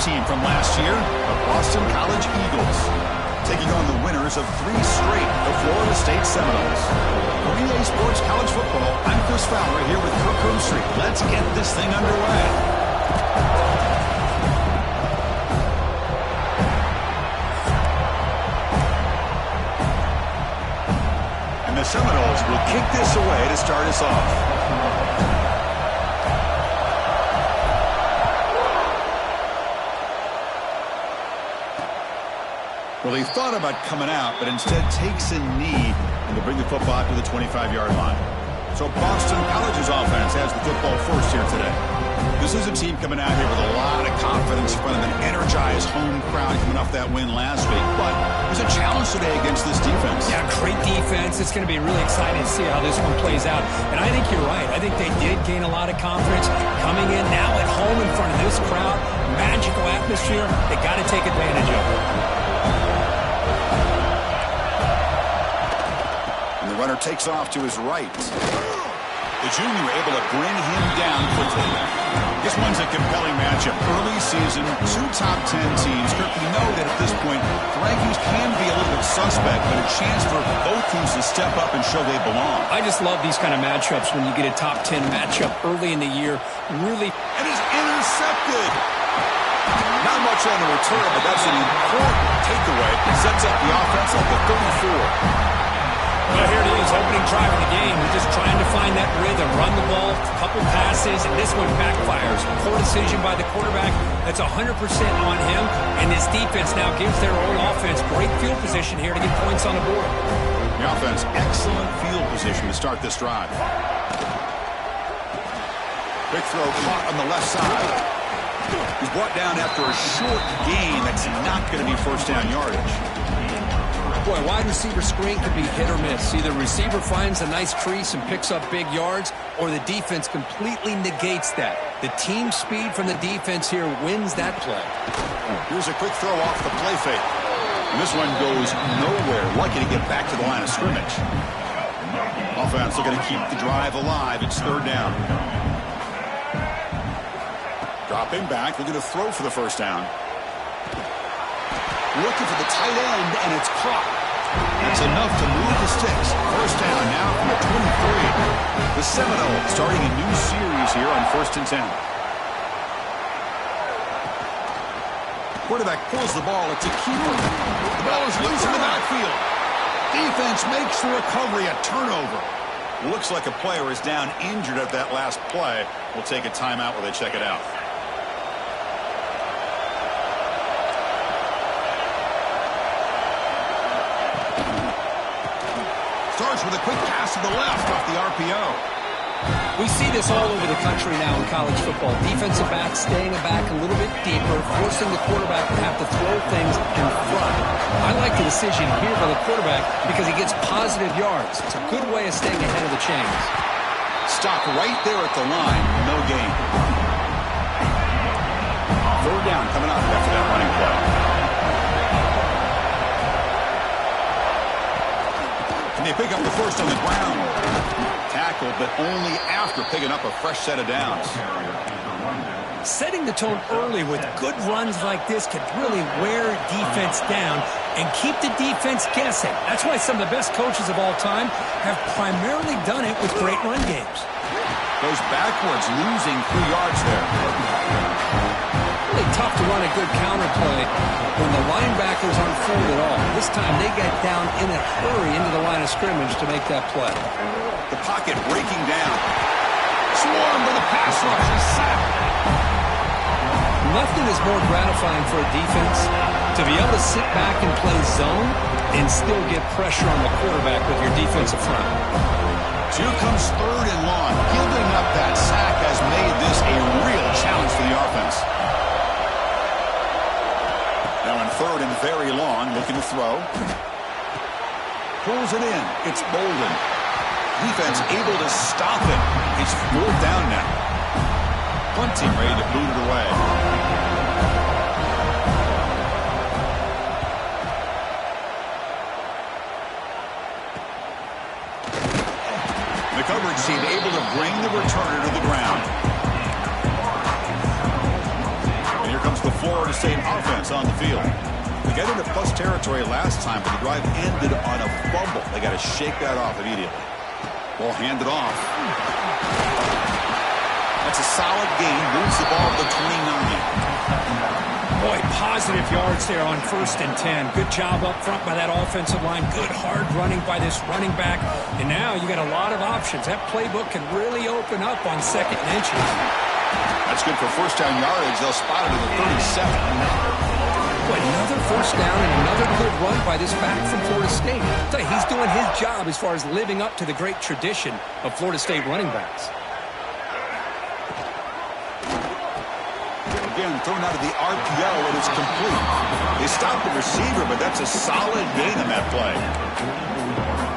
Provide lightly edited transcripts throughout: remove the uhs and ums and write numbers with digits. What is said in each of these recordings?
team from last year, the Boston College Eagles, taking on the winners of 3 straight, the Florida State Seminoles. For EA Sports College Football, I'm Chris Fowler here with Kirk Street. Let's get this thing underway. And the Seminoles will kick this away to start us off. Well, he thought about coming out, but instead takes a knee and to bring the football to the 25-yard line. So Boston College's offense has the football first here today. This is a team coming out here with a lot of confidence in front of an energized home crowd coming off that win last week. But there's a challenge today against this defense. Yeah, great defense. It's going to be really exciting to see how this one plays out. And I think you're right. I think they did gain a lot of confidence coming in now at home in front of this crowd. Magical atmosphere. They got to take advantage of it. The runner takes off to his right. The junior able to bring him down quickly. This one's a compelling matchup. Early season, 2 top 10 teams. Kirk, we know that at this point, the rankings can be a little bit suspect, but a chance for both teams to step up and show they belong. I just love these kind of matchups when you get a top 10 matchup early in the year. Really. And is intercepted. Not much on the return, but that's an important takeaway. Sets up the offense at the 34. Well, here it is, opening drive of the game. We're just trying to find that rhythm, run the ball, a couple passes, and this one backfires. Poor decision by the quarterback. That's 100% on him, and this defense now gives their own offense great field position here to get points on the board. The offense, excellent field position to start this drive. Quick throw caught on the left side. He's brought down after a short gain. That's not going to be first down yardage. Boy, wide receiver screen could be hit or miss. Either receiver finds a nice crease and picks up big yards, or the defense completely negates that. The team speed from the defense here wins that play. Here's a quick throw off the play fake. And this one goes nowhere. Lucky to get back to the line of scrimmage. Offense looking to keep the drive alive. It's 3rd down. Dropping back, looking to throw for the first down. Looking for the tight end, and it's caught. That's enough to move the sticks. First down now from the 23. The Seminoles starting a new series here on 1st and 10. Quarterback pulls the ball. It's a keeper. The ball is loose in the backfield. Defense makes the recovery a turnover. Looks like a player is down injured at that last play. We'll take a timeout while they check it out. Starts with a quick pass to the left off the RPO. We see this all over the country now in college football. Defensive backs staying back a little bit deeper, forcing the quarterback to have to throw things in front. I like the decision here by the quarterback because he gets positive yards. It's a good way of staying ahead of the chains. Stop right there at the line. No gain. 3rd down coming up after that running play. And they pick up the first on the ground. Tackled, but only after picking up a fresh set of downs. Setting the tone early with good runs like this could really wear defense down and keep the defense guessing. That's why some of the best coaches of all time have primarily done it with great run games. Goes backwards, losing 3 yards there. Really tough to run a good counter play when the linebackers aren't fooled at all. This time they got down in a hurry into the line of scrimmage to make that play. The pocket breaking down. Swarmed by the pass rush. He's sacked. Nothing is more gratifying for a defense to be able to sit back and play zone and still get pressure on the quarterback with your defensive front. So here comes 3rd and long. Giving up that sack has made this a real challenge for the offense. Now in 3rd and very long, looking to throw. Pulls it in. It's Bolden. Defense able to stop it. It's 4th down now. Punt team ready to boot it away. The coverage team able to bring the returner to the ground. And here comes the Florida State offense on the field. They got into plus territory last time, but the drive ended on a fumble. They got to shake that off immediately. Ball handed off. That's a solid gain. Moves the ball to the 29. Boy, positive yards there on 1st and 10. Good job up front by that offensive line. Good hard running by this running back. And now you got a lot of options. That playbook can really open up on 2nd and inches. That's good for first down yardage. They'll spot it at the 37. Boy, another first down and another good run by this back from Florida State. I'll tell you, he's doing his job as far as living up to the great tradition of Florida State running backs. Again, thrown out of the RPO, and it's complete. They stopped the receiver, but that's a solid gain on that play.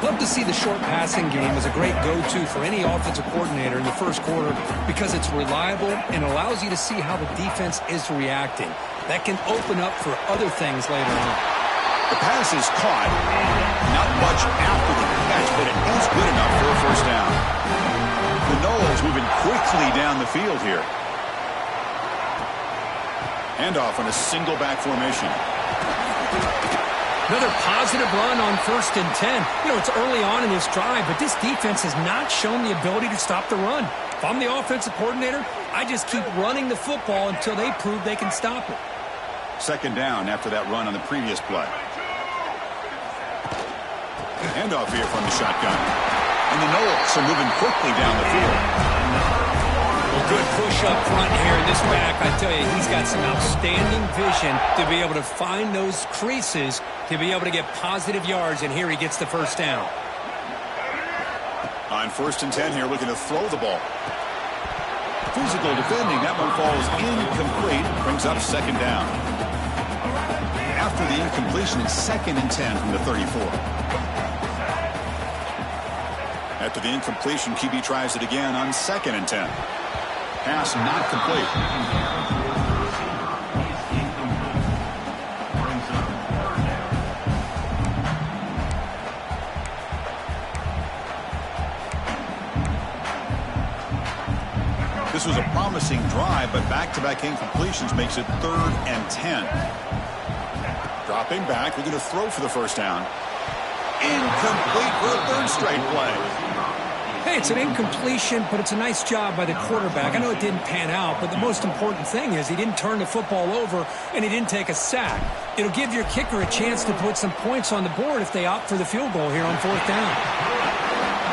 Love to see the short passing game as a great go-to for any offensive coordinator in the first quarter because it's reliable and allows you to see how the defense is reacting. That can open up for other things later on. The pass is caught. Not much after the catch, but it is good enough for a first down. The Noles moving quickly down the field here. Handoff on a single back formation. Another positive run on 1st and 10. You know, it's early on in this drive, but this defense has not shown the ability to stop the run. If I'm the offensive coordinator, I just keep running the football until they prove they can stop it. 2nd down after that run on the previous play. Handoff here from the shotgun. And the Noles are moving quickly down the field. Well, good push up front here in this back. I tell you, he's got some outstanding vision to be able to find those creases, to be able to get positive yards, and here he gets the first down. On 1st and 10 here, looking to throw the ball. Physical defending, that one falls incomplete, brings up 2nd down. After the incompletion, it's 2nd and 10 from the 34. After the incompletion, QB tries it again on 2nd and 10. Pass not complete. This was a promising drive, but back-to-back incompletions makes it 3rd and 10. Dropping back, we're going to throw for the first down. Incomplete for a 3rd straight play. Hey, it's an incompletion, but it's a nice job by the quarterback. I know it didn't pan out, but the most important thing is he didn't turn the football over and he didn't take a sack. It'll give your kicker a chance to put some points on the board if they opt for the field goal here on 4th down.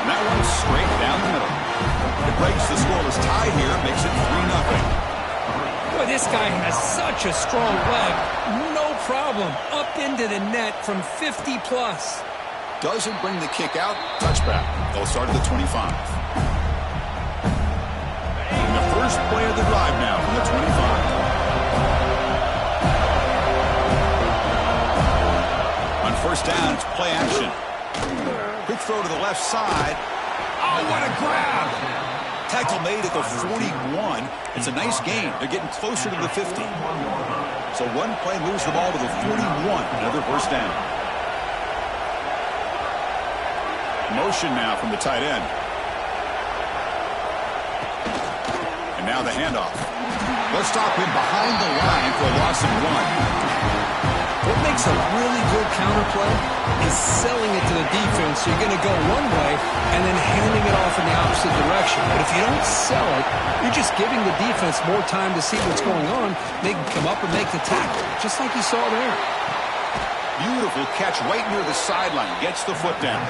And that one's straight down the middle. It breaks the scoreless tie here, makes it 3-0. Boy, this guy has such a strong leg. No problem. Up into the net from 50+. Doesn't bring the kick out. Touchback. They'll start at the 25. And the first play of the drive now from the 25. On 1st down, it's play action. Quick throw to the left side. Oh, what a grab! Tackle made at the 41. It's a nice gain. They're getting closer to the 50. So one play moves the ball to the 41. Another first down. Motion now from the tight end. And now the handoff. Let's stop him behind the line for a loss of 1. What makes a really good counterplay is selling it to the defense. You're going to go one way and then handing it off in the opposite direction. But if you don't sell it, you're just giving the defense more time to see what's going on. They can come up and make the tackle, just like you saw there. Beautiful catch right near the sideline. Gets the foot down.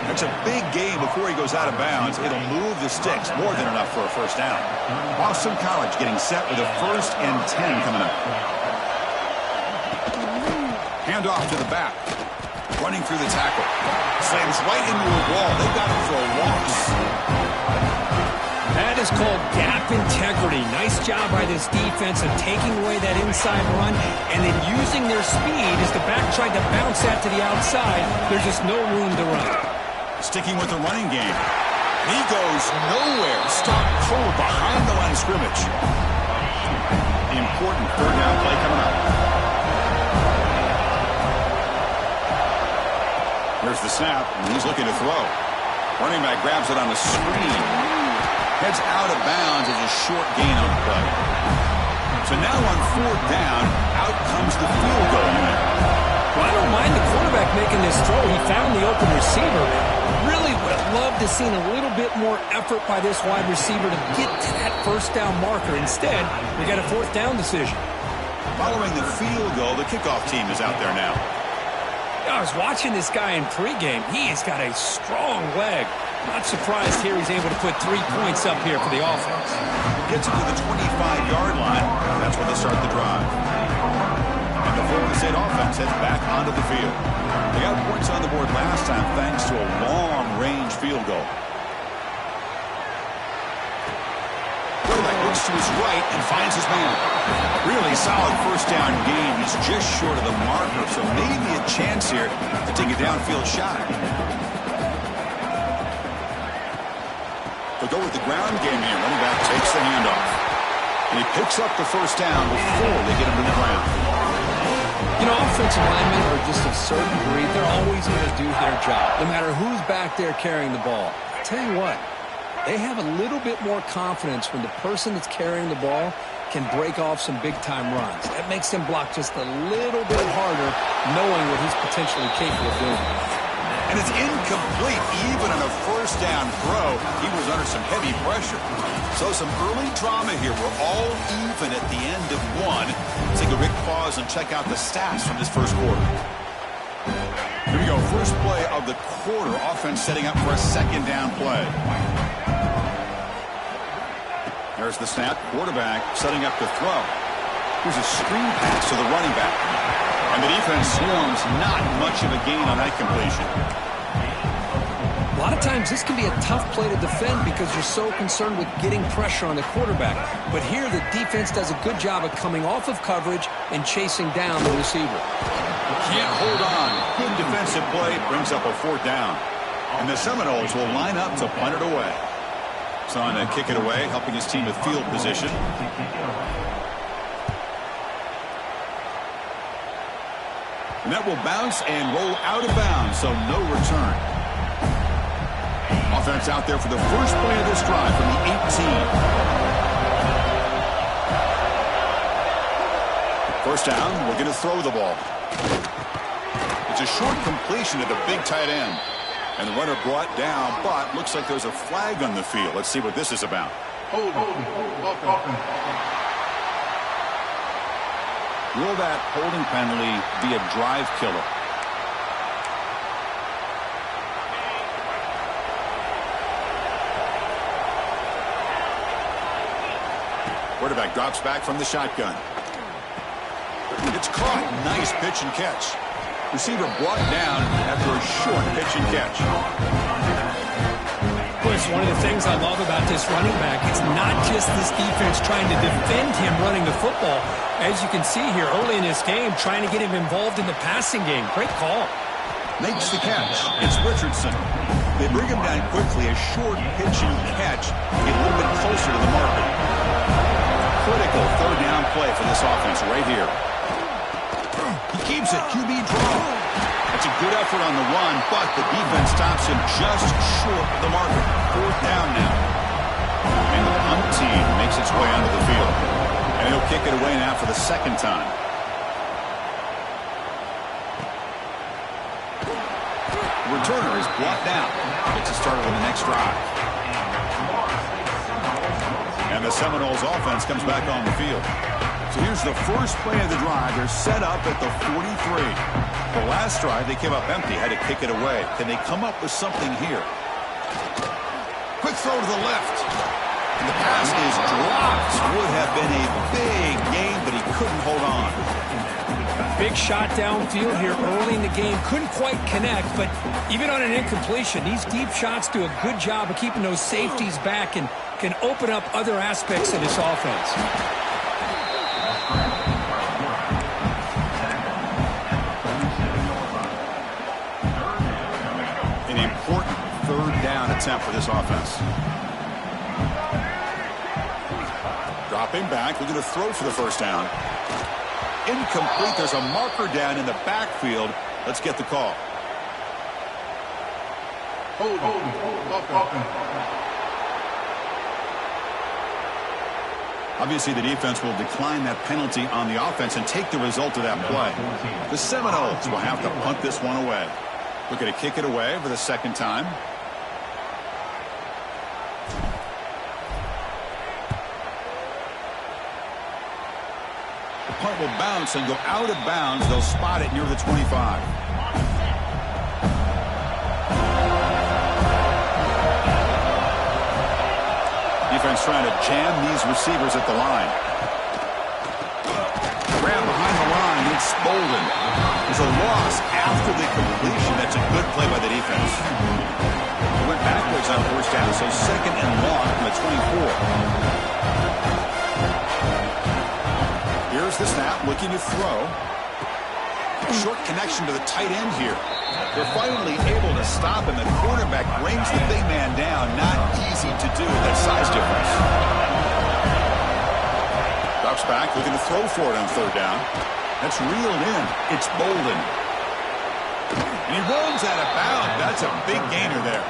That's a big gain before he goes out of bounds. It'll move the sticks. More than enough for a first down. Boston College getting set with a 1st and 10 coming up. Handoff to the back. Running through the tackle. Slams right into a wall. They got him for a loss. That is called gap integrity. Nice job by this defense of taking away that inside run and then using their speed as the back tried to bounce that to the outside. There's just no room to run. Sticking with the running game. He goes nowhere. Stop cold behind the line of scrimmage. Important 3rd down play coming up. Here's the snap, and he's looking to throw. Running back grabs it on the screen. Heads out of bounds as a short gain on the play. So So now on fourth down, out comes the field goal unit. Well, I don't mind the quarterback making this throw. He found the open receiver. Really would have loved to see a little bit more effort by this wide receiver to get to that first down marker. Instead, we got a fourth down decision. Following the field goal, the kickoff team is out there now. I was watching this guy in pregame. He has got a strong leg. Not surprised here he's able to put 3 points up here for the offense. Gets it to the 25-yard line. That's where they start the drive. And the Florida State offense heads back onto the field. They got points on the board last time thanks to a long-range field goal. Quarterback looks to his right and finds his man. Really solid first down gain. He's just short of the marker, so maybe a chance here to take a downfield shot. They'll go with the ground game here. Running back takes the handoff. And he picks up the first down before they get him to the ground. You know, offensive linemen are just a certain breed. They're always going to do their job, no matter who's back there carrying the ball. I tell you what, they have a little bit more confidence when the person that's carrying the ball can break off some big-time runs. That makes them block just a little bit harder, knowing what he's potentially capable of doing. And it's incomplete. Even on a first down throw, he was under some heavy pressure. So some early drama here. We're all even at the end of one. Let's take a quick pause and check out the stats from this first quarter. Here we go. First play of the quarter. Offense setting up for a second down play. There's the snap. Quarterback setting up to throw. Here's a screen pass to the running back. And the defense swarms. Not much of a gain on that completion. A lot of times this can be a tough play to defend because you're so concerned with getting pressure on the quarterback. But here the defense does a good job of coming off of coverage and chasing down the receiver. Can't hold on. Good defensive play. Brings up a fourth down. And the Seminoles will line up to punt it away. It's on to kick it away, helping his team with field position. And that will bounce and roll out of bounds, so no return. Offense out there for the first play of this drive from the 18. First down, we're going to throw the ball. It's a short completion to the big tight end. And the runner brought down, but looks like there's a flag on the field. Let's see what this is about. Will that holding penalty be a drive killer? Quarterback drops back from the shotgun. It's caught. Nice pitch and catch. Receiver brought down after a short pitch and catch. It's one of the things I love about this running back. It's not just this defense trying to defend him running the football. As you can see here early in this game, trying to get him involved in the passing game. Great call. Makes the catch. It's Richardson. They bring him down quickly. A short pitch and catch to get a little bit closer to the marker. Critical third down play for this offense right here. He keeps it. QB draw. That's a good effort on the run, but the defense stops him just short of the marker. Fourth down now. And the punt team makes its way onto the field. And he'll kick it away now for the second time. The returner is blocked out. Gets it started on the next drive. And the Seminoles offense comes back on the field. So here's the first play of the drive. They're set up at the 43. The last drive, they came up empty, had to kick it away. Can they come up with something here? Quick throw to the left. And the pass is dropped. Would have been a big gain, but he couldn't hold on. Big shot downfield here early in the game. Couldn't quite connect, but even on an incompletion, these deep shots do a good job of keeping those safeties back and can open up other aspects of this offense. An important third down attempt for this offense. Dropping back, looking to throw for the first down. Incomplete. There's a marker down in the backfield. Let's get the call. Obviously, the defense will decline that penalty on the offense and take the result of that play. The Seminoles will have to punt this one away. Looking to kick it away for the second time. The punt will bounce and go out of bounds. They'll spot it near the 25. Defense trying to jam these receivers at the line. Grab behind the line. It's Bolden. There's a loss after the completion. That's a good play by the defense. It went backwards on first down, so second and long from the 24. Here's the snap, looking to throw. Short connection to the tight end here. They're finally able to stop him. The quarterback brings the big man down. Not easy to do with that size difference. Drops back, looking to throw for it on third down. That's reeled in. It's Bolden. And he rolls out of bounds. That's a big gainer there.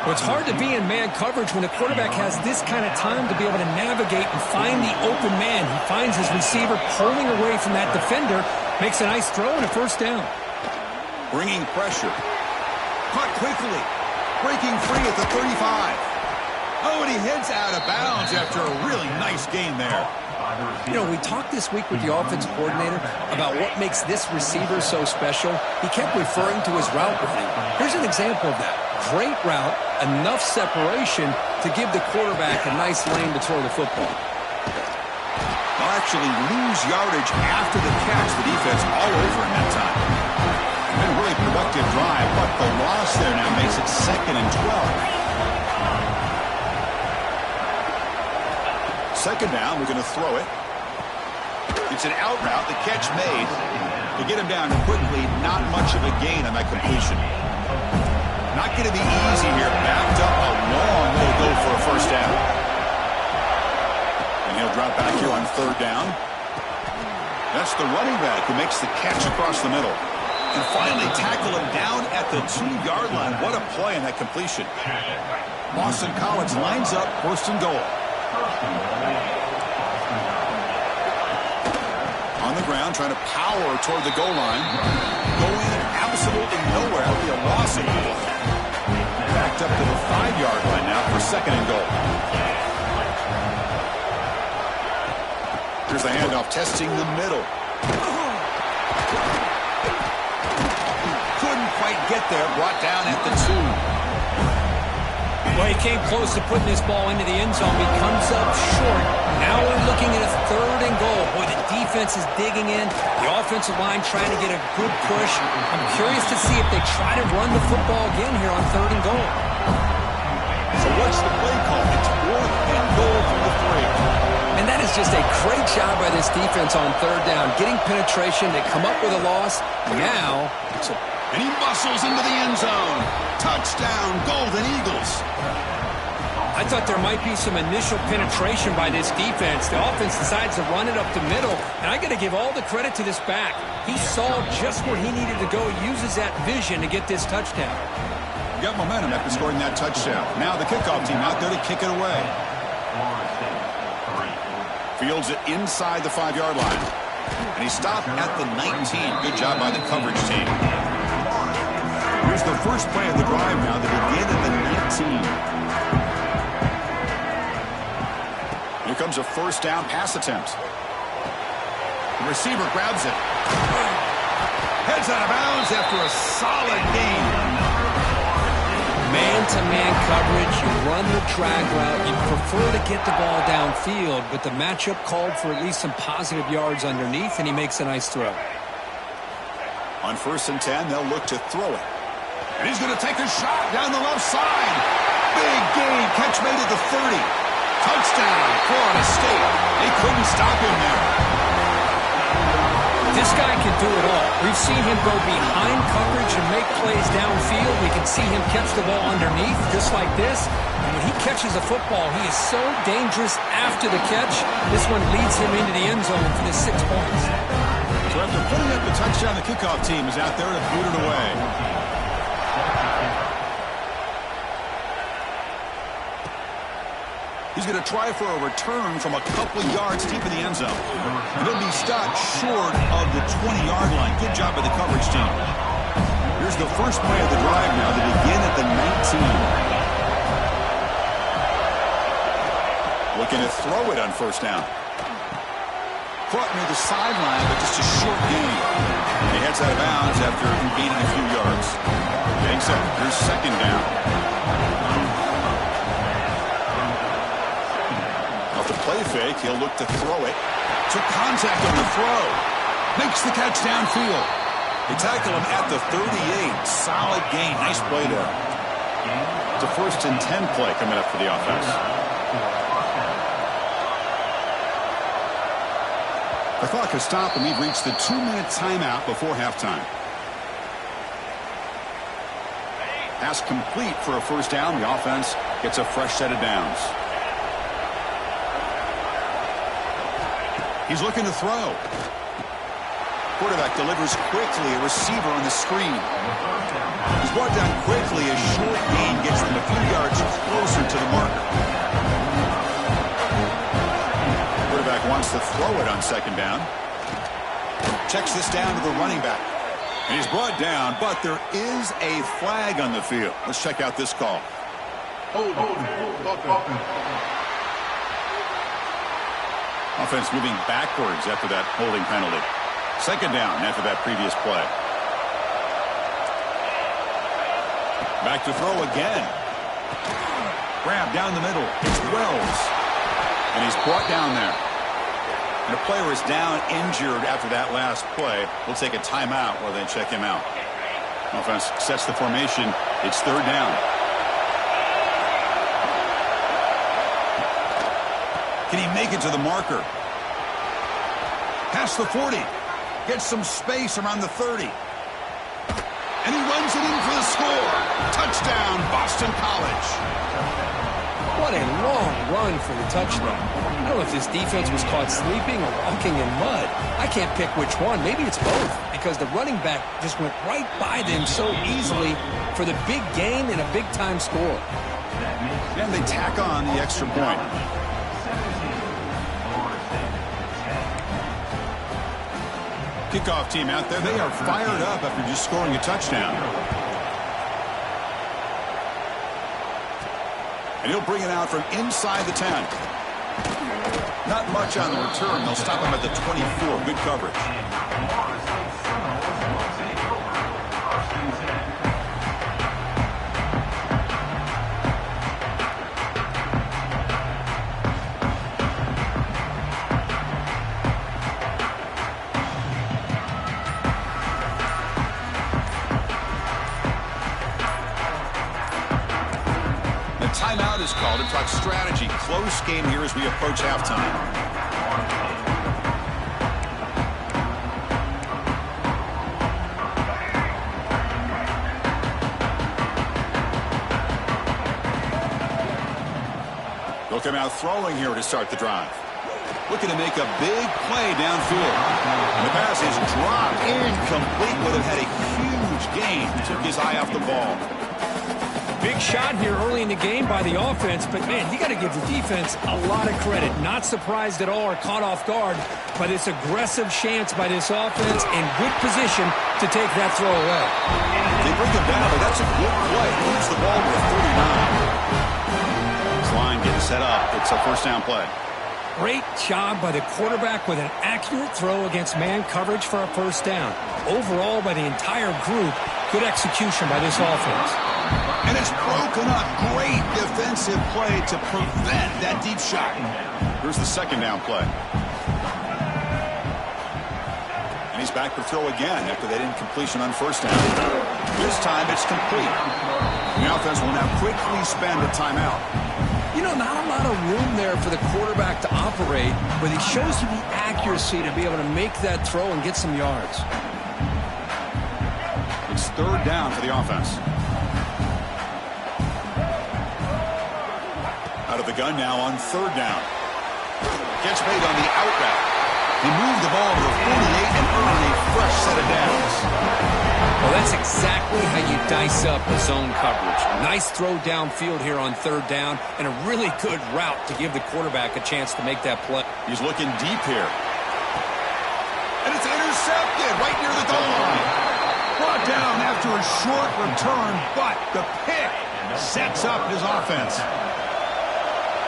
Well, it's hard to be in man coverage when the quarterback has this kind of time to be able to navigate and find the open man. He finds his receiver pulling away from that defender, makes a nice throw and a first down. Bringing pressure. Caught quickly. Breaking free at the 35. Oh, and he heads out of bounds after a really nice gain there. You know, we talked this week with the offensive coordinator about what makes this receiver so special. He kept referring to his route running. Here's an example of that. Great route, enough separation to give the quarterback a nice lane to throw the football. They'll actually lose yardage after the catch. The defense all over in that time. Been a really productive drive, but the loss there now makes it second and 12. Second down, we're going to throw it. It's an out route, the catch made. To get him down quickly, not much of a gain on that completion. Not going to be easy here. Backed up a long way to go for a first down. And he'll drop back here on third down. That's the running back who makes the catch across the middle. And finally tackle him down at the 2-yard line. What a play in that completion. Boston College lines up first and goal. On the ground, trying to power toward the goal line. Going absolutely nowhere. That'll be a loss of goal. Backed up to the 5-yard line now for second and goal. Here's the handoff, testing the middle. Couldn't quite get there, brought down at the 2. Well, he came close to putting this ball into the end zone. He comes up short. Now we're looking at a third and goal. Boy, the defense is digging in. The offensive line trying to get a good push. I'm curious to see if they try to run the football again here on third and goal. So what's the play call? It's fourth and goal from the 3. And that is just a great job by this defense on third down. Getting penetration. They come up with a loss. Now, and he muscles into the end zone. Touchdown, Golden Eagles. I thought there might be some initial penetration by this defense. The offense decides to run it up the middle, and I got to give all the credit to this back. He saw just where he needed to go, uses that vision to get this touchdown. Got momentum after scoring that touchdown. Now the kickoff team out there to kick it away. Fields it inside the 5-yard line. And he stopped at the 19. Good job by the coverage team. Here's the first play of the drive now. They begin at the 19. Here comes a first down pass attempt. The receiver grabs it. Heads out of bounds after a solid gain. Man-to-man coverage, you run the drag route, you prefer to get the ball downfield, but the matchup called for at least some positive yards underneath, and he makes a nice throw. On first and 10, they'll look to throw it. And he's going to take a shot down the left side. Big gain, catch made at the 30. Touchdown, Florida State. They couldn't stop him there. This guy can do it all. We've seen him go behind coverage and make plays downfield. We can see him catch the ball underneath, just like this. And when he catches a football, he is so dangerous after the catch. This one leads him into the end zone for the 6 points. So after putting up the touchdown, the kickoff team is out there to boot it away. He's going to try for a return from a couple of yards deep in the end zone. And he'll be stopped short of the 20-yard line. Good job by the coverage team. Here's the first play of the drive now. They begin at the 19. Looking to throw it on first down. Caught near the sideline, but just a short gain. And he heads out of bounds after gaining a few yards. Getting set. Here's second down. Off the play fake, he'll look to throw it. Took contact on the throw. Makes the catch downfield. They tackle him at the 38. Solid gain. Nice play there. It's a 1st and 10 play coming up for the offense. The clock has stopped, and we've reached the 2-minute timeout before halftime. Pass complete for a first down. The offense gets a fresh set of downs. He's looking to throw. Quarterback delivers quickly. A receiver on the screen. He's brought down quickly. A short gain gets them a few yards closer to the marker. Wants to throw it on second down. Checks this down to the running back. And he's brought down, but there is a flag on the field. Let's check out this call. Offense moving backwards after that holding penalty. Second down after that previous play. Back to throw again. Grab down the middle. It's Wells. And he's brought down there. And a player is down injured after that last play. We'll take a timeout while they check him out. Offense sets the formation. It's third down. Can he make it to the marker? Past the 40. Gets some space around the 30. And he runs it in for the score. Touchdown, Boston College. What a long run for the touchdown. I don't know if this defense was caught sleeping or walking in mud. I can't pick which one. Maybe it's both, because the running back just went right by them so easily for the big gain and a big-time score. And they tack on the extra point. Kickoff team out there. They are fired up after just scoring a touchdown. And he'll bring it out from inside the 10. Not much on the return. They'll stop him at the 24. Good coverage. Timeout is called to talk strategy. Close game here as we approach halftime. They'll come out throwing here to start the drive. Looking to make a big play downfield. And the pass is dropped incomplete. Would have had a huge gain. Took his eye off the ball. Big shot here early in the game by the offense, but, man, you got to give the defense a lot of credit. Not surprised at all or caught off guard by this aggressive chance by this offense and good position to take that throw away. They bring him down, but that's a good play. Moves the ball to a 39. This line getting set up. It's a first down play. Great job by the quarterback with an accurate throw against man coverage for a first down. Overall, by the entire group, good execution by this offense. And it's broken up. Great defensive play to prevent that deep shot. Here's the second down play. And he's back to throw again after that incompletion on first down. This time it's complete. The offense will now quickly spend a timeout. You know, not a lot of room there for the quarterback to operate, but he shows you the accuracy to be able to make that throw and get some yards. It's third down for the offense. Out of the gun now on third down. Gets made on the out route. He moved the ball to the 48 and earned a fresh set of downs. Well, that's exactly exactly how you dice up the zone coverage. Nice throw downfield here on third down, and a really good route to give the quarterback a chance to make that play. He's looking deep here. And it's intercepted right near the goal line. Brought down after a short return, but the pick sets up his offense.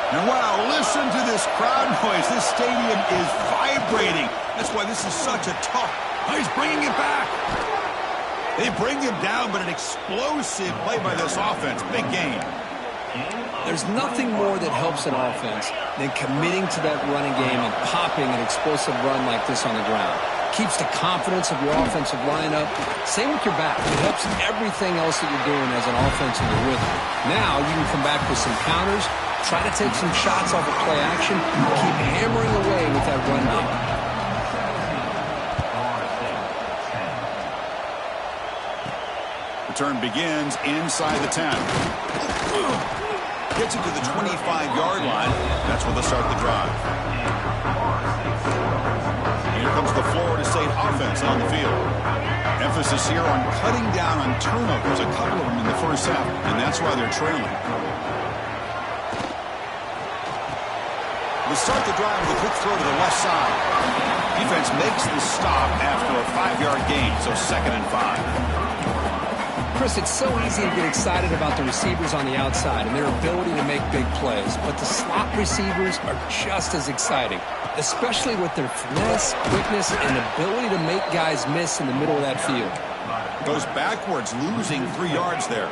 And wow, listen to this crowd noise. This stadium is vibrating. That's why this is such a tough. Oh, he's bringing it back. They bring him down, but an explosive play by this offense. Big game. There's nothing more that helps an offense than committing to that running game and popping an explosive run like this on the ground. Keeps the confidence of your offensive lineup. Same with your back. It helps everything else that you're doing as an offense in the rhythm. Now you can come back with some counters, try to take some shots off of play action, keep hammering away with that run game. Return begins inside the 10. Gets it to the 25-yard line. That's where they'll start the drive. And here comes the Florida State offense on the field. Emphasis here on cutting down on turnovers, a couple of them in the first half, and that's why they're trailing. We start the drive with a quick throw to the left side. Defense makes the stop after a 5-yard gain, so 2nd and 5. Chris, it's so easy to get excited about the receivers on the outside and their ability to make big plays, but the slot receivers are just as exciting, especially with their finesse, quickness, and ability to make guys miss in the middle of that field. Goes backwards, losing 3 yards there.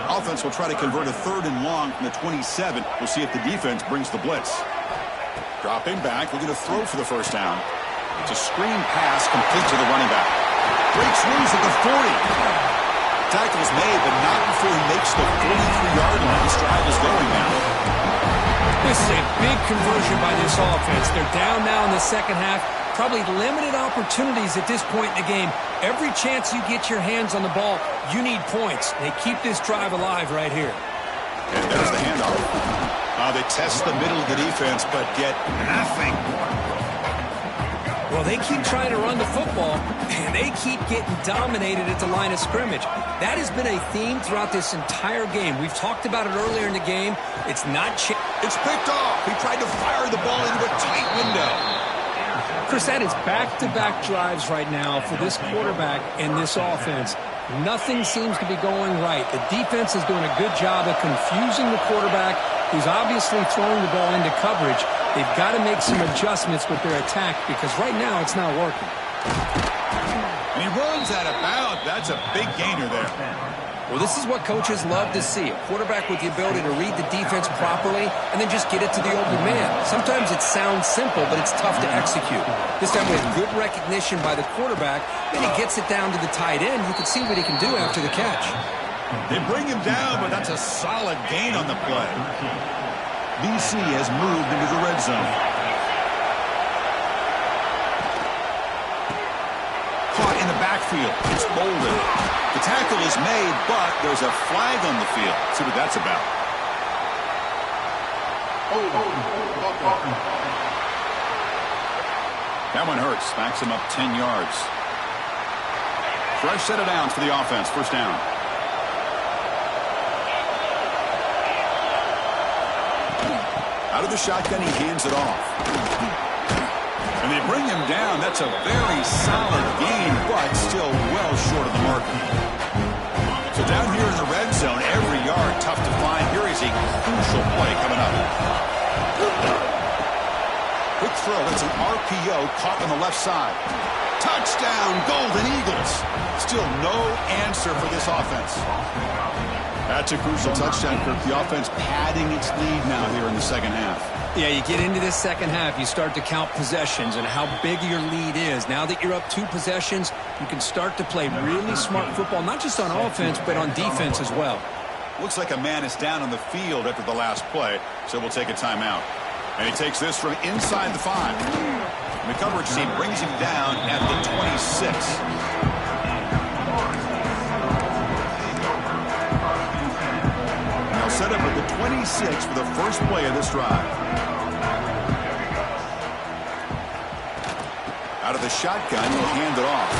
Offense will try to convert a 3rd and long from the 27. We'll see if the defense brings the blitz. Dropping back, looking to throw for the first down. It's a screen pass complete to the running back. Breaks loose at the 40. Tackle's made, but not before he makes the 43-yard line. This drive is going now. This is a big conversion by this offense. They're down now in the second half. Probably limited opportunities at this point in the game. Every chance you get your hands on the ball, you need points. They keep this drive alive right here. And there's the handoff. They test the middle of the defense, but get nothing. Well, they keep trying to run the football, and they keep getting dominated at the line of scrimmage. That has been a theme throughout this entire game. We've talked about it earlier in the game. It's not It's picked off. He tried to fire the ball into a tight window. Chris, that is back-to-back drives right now for this quarterback and this offense. Nothing seems to be going right. The defense is doing a good job of confusing the quarterback, who's obviously throwing the ball into coverage. They've got to make some adjustments with their attack because right now it's not working. And he runs out of bounds. That's a big gainer there. Well, this is what coaches love to see. A quarterback with the ability to read the defense properly and then just get it to the open man. Sometimes it sounds simple, but it's tough to execute. This time with good recognition by the quarterback, then he gets it down to the tight end. You can see what he can do after the catch. They bring him down, but that's a solid gain on the play. BC has moved into the red zone. Caught in the backfield. It's Bolden. The tackle is made, but there's a flag on the field. Let's see what that's about. That one hurts. Backs him up 10 yards. Fresh set of downs for the offense. First down. Out of the shotgun, he hands it off. And they bring him down. That's a very solid gain, but still well short of the mark. So down here in the red zone, every yard tough to find. Here is a crucial play coming up. Quick throw. It's an RPO caught on the left side. Touchdown, Golden Eagles. Still no answer for this offense. That's a crucial touchdown, Kirk. The offense padding its lead now here in the second half. Yeah, you get into this second half, you start to count possessions and how big your lead is. Now that you're up 2 possessions, you can start to play really smart football, not just on offense, but on defense as well. Looks like a man is down on the field after the last play, so we'll take a timeout. And he takes this from inside the 5. And the coverage team brings him down at the 26. Set up at the 26 for the first play of this drive. Out Out of the shotgun, he'll hand it off.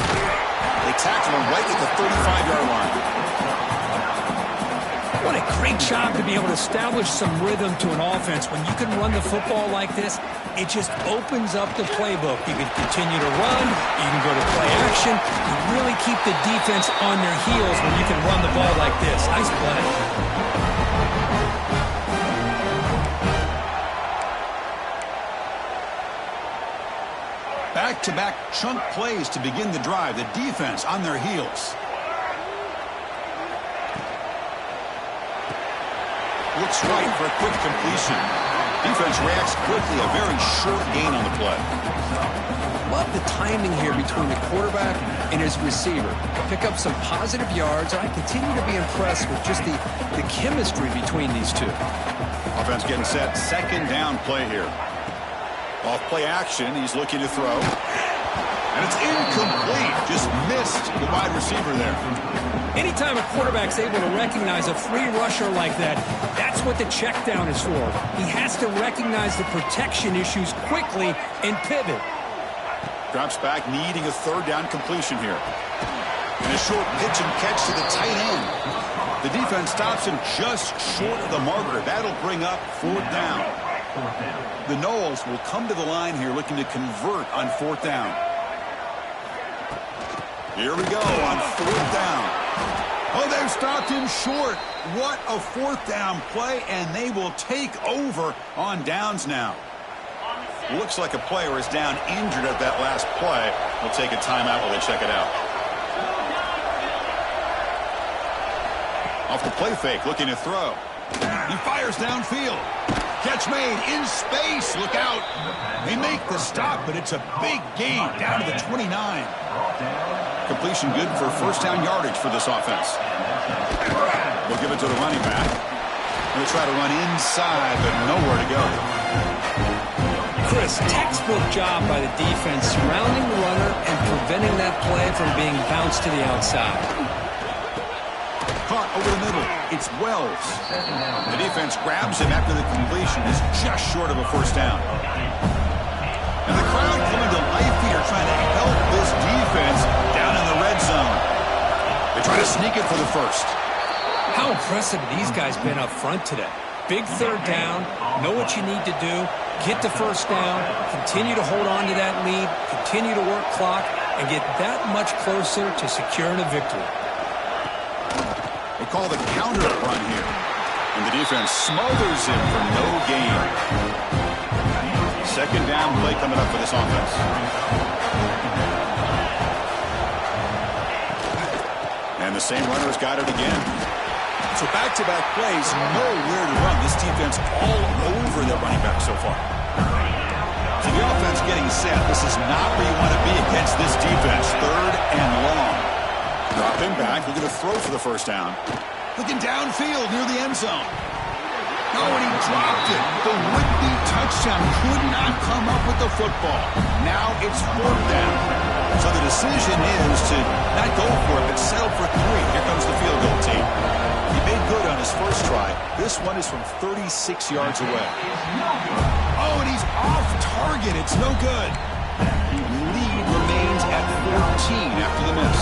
They tackle him right at the 35-yard line. What a great job to be able to establish some rhythm to an offense. When you can run the football like this, it just opens up the playbook. You can continue to run. You can go to play action. You really keep the defense on their heels when you can run the ball like this. Nice play. Back-to-back chunk plays to begin the drive. The defense on their heels. Looks right for a quick completion. Defense reacts quickly. A very short gain on the play. Love the timing here between the quarterback and his receiver. Pick up some positive yards, and I continue to be impressed with just the chemistry between these two. Offense getting set. Second down play here. Off play action, he's looking to throw. And it's incomplete. Just missed the wide receiver there. Anytime a quarterback's able to recognize a free rusher like that, that's what the check down is for. He has to recognize the protection issues quickly and pivot. Drops back, needing a third down completion here. And a short pitch and catch to the tight end. The defense stops him just short of the marker. That'll bring up fourth down. The Noles will come to the line here looking to convert on fourth down. Here we go on fourth down. Oh, they've stopped him short. What a fourth down play, and they will take over on downs now. Looks like a player is down injured at that last play. We'll take a timeout while they check it out. Off the play fake, looking to throw. He fires downfield. Catch made in space. Look out. They make the stop, but it's a big gain down to the 29. Completion good for first down yardage for this offense. We'll give it to the running back. Going to try to run inside, but nowhere to go. Chris, textbook job by the defense surrounding the runner and preventing that play from being bounced to the outside. Caught over the middle. It's Wells. The defense grabs him after the completion is just short of a first down. And the crowd coming to life here trying to help this defense down in the red zone. They try to sneak it for the first. How impressive have these guys been up front today? Big third down, know what you need to do, get the first down, continue to hold on to that lead, continue to work clock, and get that much closer to securing a victory. They call the counter run here. And the defense smothers him for no gain. Second down play coming up for this offense. And the same runner's got it again. So back-to-back plays, nowhere to run. This defense all over their running back so far. So the offense getting set. This is not where you want to be against this defense. Third and long. Dropping back, looking to throw for the first down. Looking downfield near the end zone. Oh, and he dropped it. The would-be touchdown could not come up with the football. Now it's fourth down. So the decision is to not go for it, but settle for 3. Here comes the field goal team. He made good on his first try. This one is from 36 yards away. Oh, and he's off target. It's no good. Lead remains at 14 after the miss.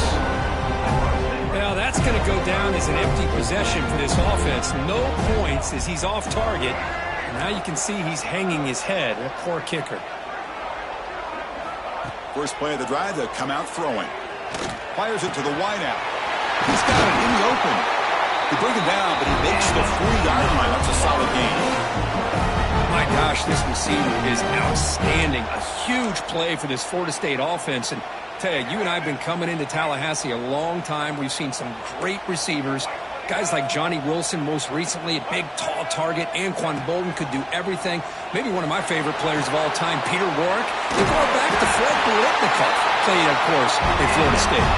Well, that's going to go down as an empty possession for this offense. No points as he's off target. And now you can see he's hanging his head. A poor kicker. First play of the drive, they'll come out throwing. Fires it to the wideout. He's got it in the open. They bring him down, but he makes the 40-yard line. That's a solid gain. My gosh, this receiver is outstanding. A huge play for this Florida State offense. And tell you, you and I have been coming into Tallahassee a long time. We've seen some great receivers. Guys like Johnny Wilson, most recently, a big, tall target. Anquan Bolden could do everything. Maybe one of my favorite players of all time, Peter Warrick. We're going back to Fred Biletnikoff, played, of course, at Florida State.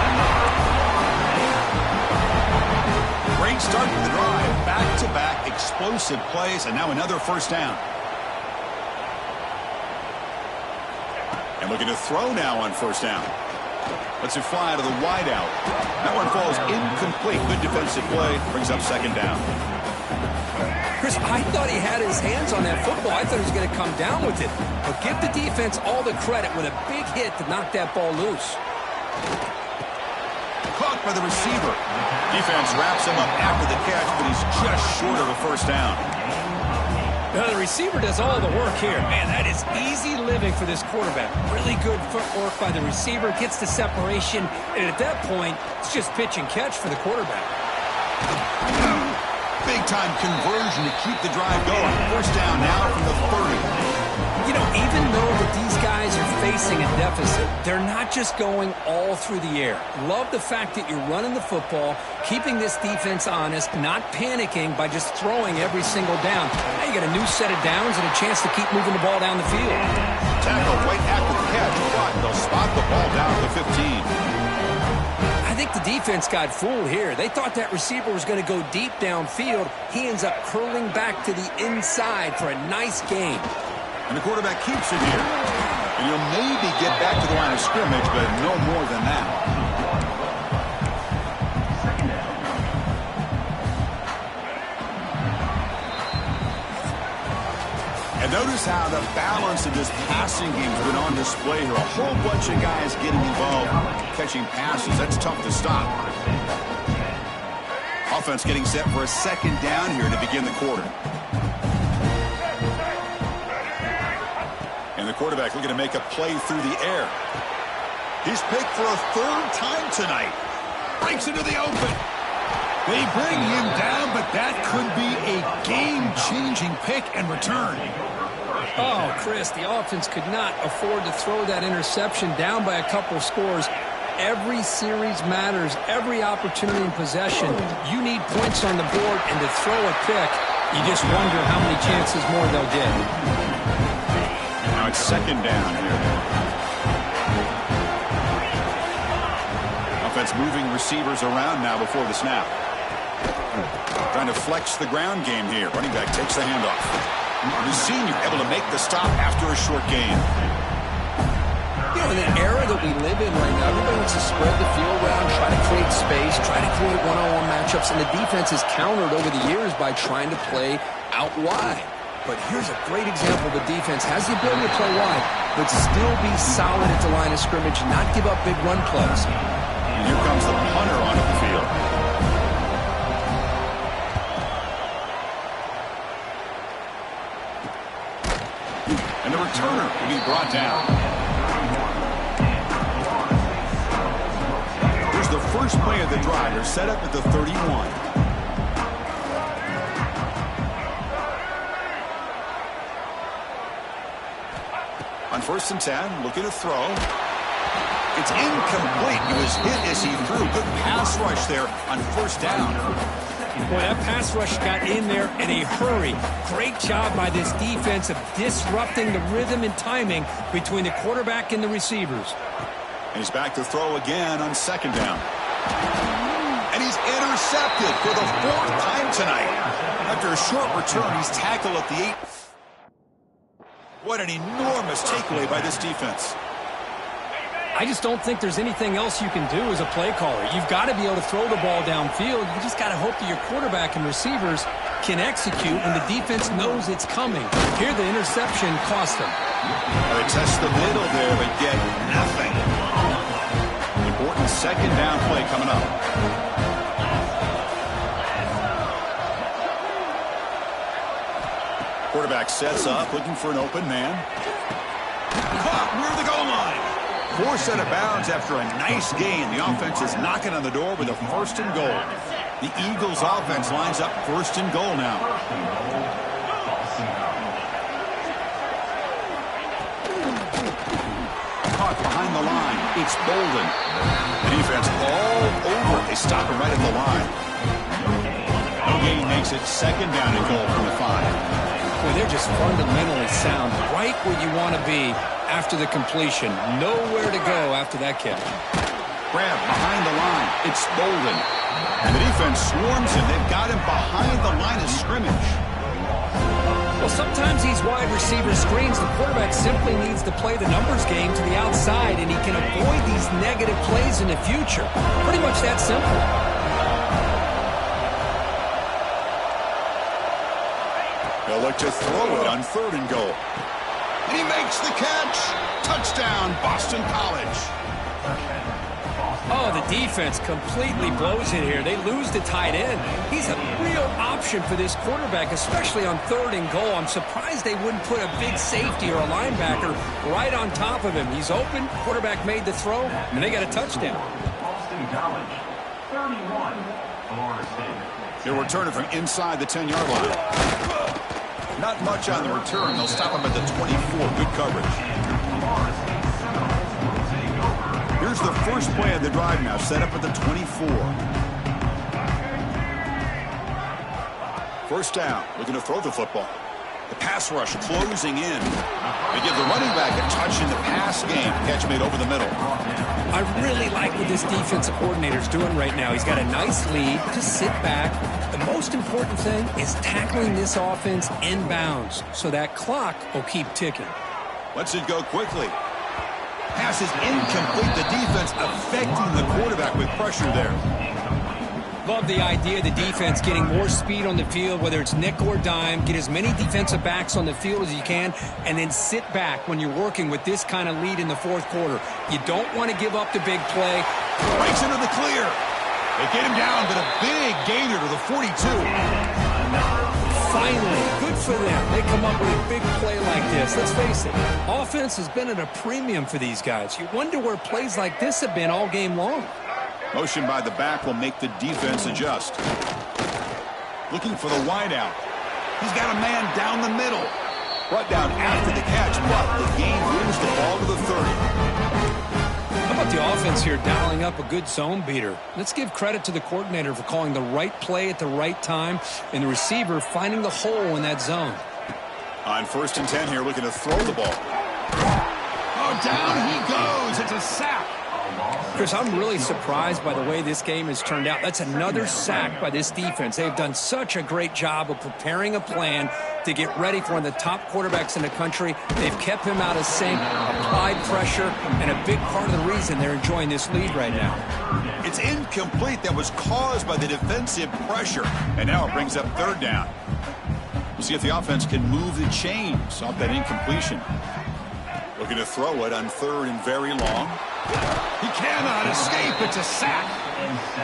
Great start to the drive. Back-to-back explosive plays, and now another first down. And looking to throw now on first down. Lets it fly to the wideout. That one falls incomplete. Good defensive play. Brings up second down. Chris, I thought he had his hands on that football. I thought he was going to come down with it. But give the defense all the credit with a big hit to knock that ball loose. Caught by the receiver. Defense wraps him up after the catch, but he's just short of a first down. Now, the receiver does all the work here. Man, that is easy living for this quarterback. Really good footwork by the receiver. Gets the separation. And at that point, it's just pitch and catch for the quarterback. Big-time conversion to keep the drive going. First down now from the 30. You know, even though that these guys are facing a deficit, they're not just going all through the air. Love the fact that you're running the football, keeping this defense honest, not panicking by just throwing every single down. Now you got a new set of downs and a chance to keep moving the ball down the field. Tackle right after the catch, but they'll spot the ball down at the 15. I think the defense got fooled here. They thought that receiver was going to go deep downfield. He ends up curling back to the inside for a nice gain. And the quarterback keeps it here. And he'll maybe get back to the line of scrimmage, but no more than that. And notice how the balance of this passing game has been on display here. A whole bunch of guys getting involved, catching passes. That's tough to stop. Offense getting set for a second down here to begin the quarter. And the quarterback looking to make a play through the air. He's picked for a third time tonight. Breaks into the open. They bring him down, but that could be a game-changing pick and return. Oh, Chris, the offense could not afford to throw that interception down by a couple scores. Every series matters. Every opportunity in possession. You need points on the board, and to throw a pick, you just wonder how many chances more they'll get. Now it's second down here. Offense moving receivers around now before the snap. Trying to flex the ground game here. Running back takes the handoff. The senior able to make the stop after a short gain. You know, in the era that we live in right now, everybody wants to spread the field around, try to create space, try to create one-on-one matchups, and the defense has countered over the years by trying to play out wide. But here's a great example. The defense has the ability to play wide, but still be solid at the line of scrimmage, not give up big run plays. And here comes the punter onto the field. And the returner will be brought down. Here's the first play of the drive. They're set up at the 31. On 1st and 10, looking to throw. It's incomplete. He was hit as he threw. Good pass rush there on 1st down. Boy, that pass rush got in there in a hurry. Great job by this defense of disrupting the rhythm and timing between the quarterback and the receivers. And he's back to throw again on 2nd down. And he's intercepted for the 4th time tonight. After a short return, he's tackled at the 8. What an enormous takeaway by this defense. I just don't think there's anything else you can do as a play caller. You've got to be able to throw the ball downfield. You just got to hope that your quarterback and receivers can execute when the defense knows it's coming. Here, the interception cost them. They test the middle there, but get nothing. Important 2nd down play coming up. Quarterback sets up, looking for an open man. Caught near the goal line. 4 set of bounds after a nice gain. The offense is knocking on the door with a 1st and goal. The Eagles offense lines up 1st and goal now. Caught behind the line. It's Bolden. The defense all over. They stop him right at the line. No gain makes it 2nd down and goal from the 5. Boy, they're just fundamentally sound, right where you want to be after the completion. Nowhere to go after that catch. Grab behind the line. It's Bolden. And the defense swarms him. They've got him behind the line of scrimmage. Well, sometimes these wide receiver screens, the quarterback simply needs to play the numbers game to the outside, and he can avoid these negative plays in the future. Pretty much that simple. They'll look to throw it on 3rd and goal. And he makes the catch. Touchdown, Boston College. Oh, the defense completely blows it here. They lose the tight end. He's a real option for this quarterback, especially on 3rd and goal. I'm surprised they wouldn't put a big safety or a linebacker right on top of him. He's open. Quarterback made the throw, and they got a touchdown. Boston College, 31, Florida State. He'll return it from inside the 10-yard line. Not much on the return. They'll stop him at the 24. Good coverage. Here's the first play of the drive now, set up at the 24. First down, looking to throw the football. The pass rush closing in. They give the running back a touch in the pass game. Catch made over the middle. I really like what this defensive coordinator's doing right now. He's got a nice lead. Just sit back. The most important thing is tackling this offense inbounds so that clock will keep ticking. Lets it go quickly. Pass is incomplete. The defense affecting the quarterback with pressure there. Love the idea of the defense getting more speed on the field, whether it's nickel or dime. Get as many defensive backs on the field as you can, and then sit back when you're working with this kind of lead in the 4th quarter. You don't want to give up the big play. Breaks into the clear. They get him down, but a big gainer to the 42. Finally, good for them. They come up with a big play like this. Let's face it, offense has been at a premium for these guys. You wonder where plays like this have been all game long. Motion by the back will make the defense adjust. Looking for the wideout. He's got a man down the middle. Brought down after the catch, but the game moves the ball to the 30. How about the offense here dialing up a good zone beater? Let's give credit to the coordinator for calling the right play at the right time and the receiver finding the hole in that zone. On 1st and 10 here, looking to throw the ball. Oh, down he goes. It's a sack. Chris, I'm really surprised by the way this game has turned out. That's another sack by this defense. They've done such a great job of preparing a plan to get ready for one of the top quarterbacks in the country. They've kept him out of sync, applied pressure, and a big part of the reason they're enjoying this lead right now. It's incomplete. That was caused by the defensive pressure. And now it brings up 3rd down. We'll see if the offense can move the chains off that incompletion. Looking to throw it on 3rd and very long. He cannot escape. It's a sack.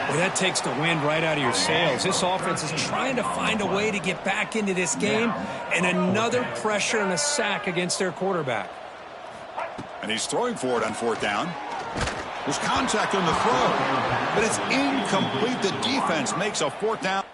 Well, that takes the wind right out of your sails. This offense is trying to find a way to get back into this game, and another pressure and a sack against their quarterback. And he's throwing for it on 4th down. There's contact on the throw, but it's incomplete. The defense makes a 4th down.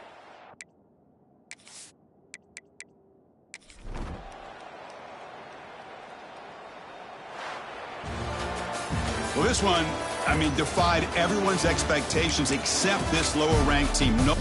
Well, this one, I mean, defied everyone's expectations except this lower-ranked team. No.